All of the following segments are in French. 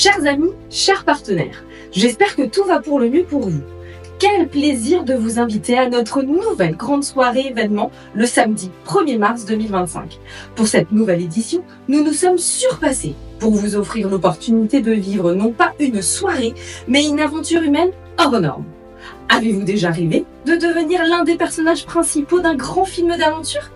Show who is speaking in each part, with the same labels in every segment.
Speaker 1: Chers amis, chers partenaires, j'espère que tout va pour le mieux pour vous. Quel plaisir de vous inviter à notre nouvelle grande soirée événement le samedi 1er mars 2025. Pour cette nouvelle édition, nous nous sommes surpassés pour vous offrir l'opportunité de vivre non pas une soirée, mais une aventure humaine hors norme. Avez-vous déjà rêvé de devenir l'un des personnages principaux d'un grand film d'aventure?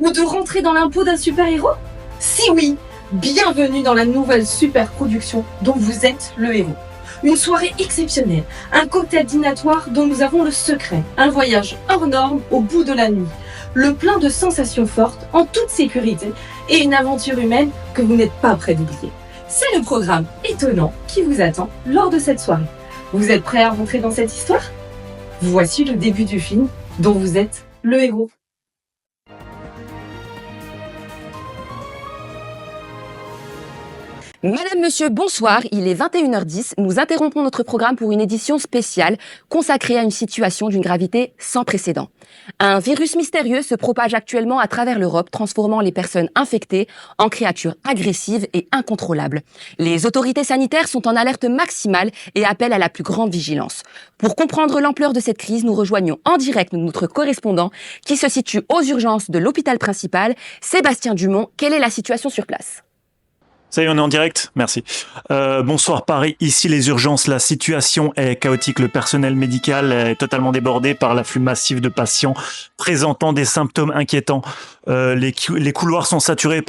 Speaker 1: Ou de rentrer dans l'impôt d'un super-héros? Si oui, bienvenue dans la nouvelle super production dont vous êtes le héros. Une soirée exceptionnelle, un cocktail dînatoire dont nous avons le secret, un voyage hors norme au bout de la nuit, le plein de sensations fortes en toute sécurité et une aventure humaine que vous n'êtes pas prêt d'oublier. C'est le programme étonnant qui vous attend lors de cette soirée. Vous êtes prêts à rentrer dans cette histoire? Voici le début du film dont vous êtes le héros.
Speaker 2: Madame, monsieur, bonsoir, il est 21h10. Nous interrompons notre programme pour une édition spéciale consacrée à une situation d'une gravité sans précédent. Un virus mystérieux se propage actuellement à travers l'Europe, transformant les personnes infectées en créatures agressives et incontrôlables. Les autorités sanitaires sont en alerte maximale et appellent à la plus grande vigilance. Pour comprendre l'ampleur de cette crise, nous rejoignons en direct notre correspondant qui se situe aux urgences de l'hôpital principal, Sébastien Dumont. Quelle est la situation sur place ?
Speaker 3: Ça y est, on est en direct. Merci. Bonsoir Paris, ici les urgences. La situation est chaotique. Le personnel médical est totalement débordé par l'afflux massif de patients présentant des symptômes inquiétants. Les couloirs sont saturés,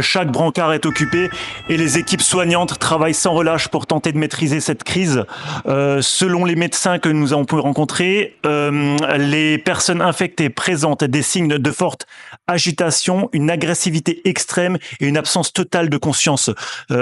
Speaker 3: chaque brancard est occupé et les équipes soignantes travaillent sans relâche pour tenter de maîtriser cette crise. Selon les médecins que nous avons pu rencontrer, les personnes infectées présentent des signes de forte agitation, une agressivité extrême et une absence totale de conscience.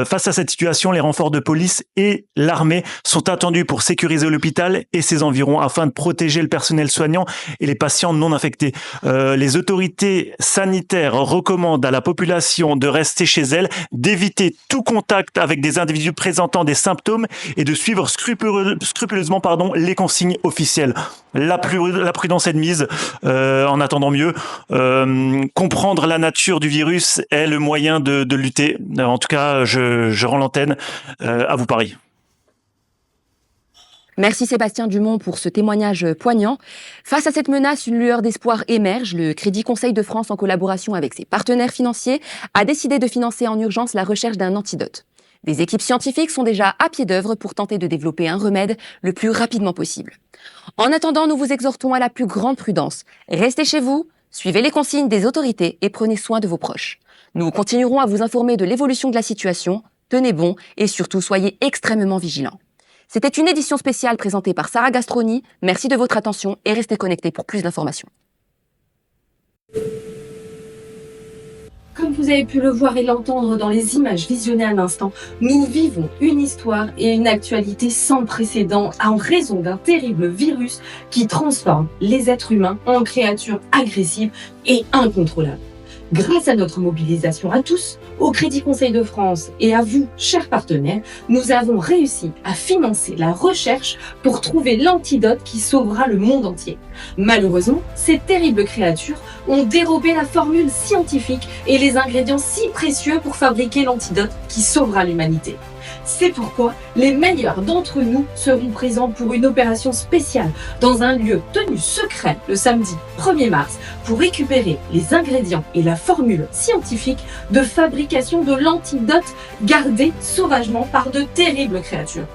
Speaker 3: Face à cette situation, les renforts de police et l'armée sont attendus pour sécuriser l'hôpital et ses environs afin de protéger le personnel soignant et les patients non infectés. Les autorités sanitaires recommandent à la population de rester chez elle, d'éviter tout contact avec des individus présentant des symptômes et de suivre scrupuleusement les consignes officielles. La prudence est de mise. En attendant mieux, comprendre la nature du virus est le moyen de lutter. En tout cas, je rends l'antenne. À vous Paris.
Speaker 2: Merci Sébastien Dumont pour ce témoignage poignant. Face à cette menace, une lueur d'espoir émerge. Le Crédit Conseil de France, en collaboration avec ses partenaires financiers, a décidé de financer en urgence la recherche d'un antidote. Des équipes scientifiques sont déjà à pied d'œuvre pour tenter de développer un remède le plus rapidement possible. En attendant, nous vous exhortons à la plus grande prudence. Restez chez vous, suivez les consignes des autorités et prenez soin de vos proches. Nous continuerons à vous informer de l'évolution de la situation. Tenez bon et surtout soyez extrêmement vigilants. C'était une édition spéciale présentée par Sarah Gastroni. Merci de votre attention et restez connectés pour plus d'informations.
Speaker 1: Comme vous avez pu le voir et l'entendre dans les images visionnées à l'instant, nous vivons une histoire et une actualité sans précédent en raison d'un terrible virus qui transforme les êtres humains en créatures agressives et incontrôlables. Grâce à notre mobilisation à tous, au Crédit Conseil de France et à vous, chers partenaires, nous avons réussi à financer la recherche pour trouver l'antidote qui sauvera le monde entier. Malheureusement, ces terribles créatures ont dérobé la formule scientifique et les ingrédients si précieux pour fabriquer l'antidote qui sauvera l'humanité. C'est pourquoi les meilleurs d'entre nous seront présents pour une opération spéciale dans un lieu tenu secret le samedi 1er mars pour récupérer les ingrédients et la formule scientifique de fabrication de l'antidote gardé sauvagement par de terribles créatures.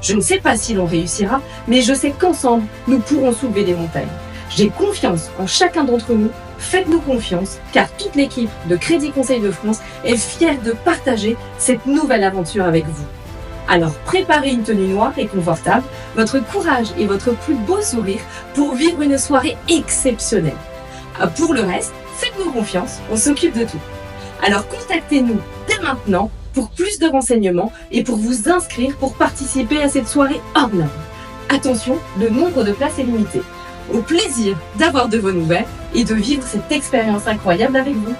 Speaker 1: Je ne sais pas si l'on réussira, mais je sais qu'ensemble, nous pourrons soulever des montagnes. J'ai confiance en chacun d'entre nous. Faites-nous confiance, car toute l'équipe de Crédit Conseil de France est fière de partager cette nouvelle aventure avec vous. Alors préparez une tenue noire et confortable, votre courage et votre plus beau sourire pour vivre une soirée exceptionnelle. Pour le reste, faites-nous confiance, on s'occupe de tout. Alors contactez-nous dès maintenant pour plus de renseignements et pour vous inscrire pour participer à cette soirée hors norme. Attention, le nombre de places est limité. Au plaisir d'avoir de vos nouvelles et de vivre cette expérience incroyable avec vous.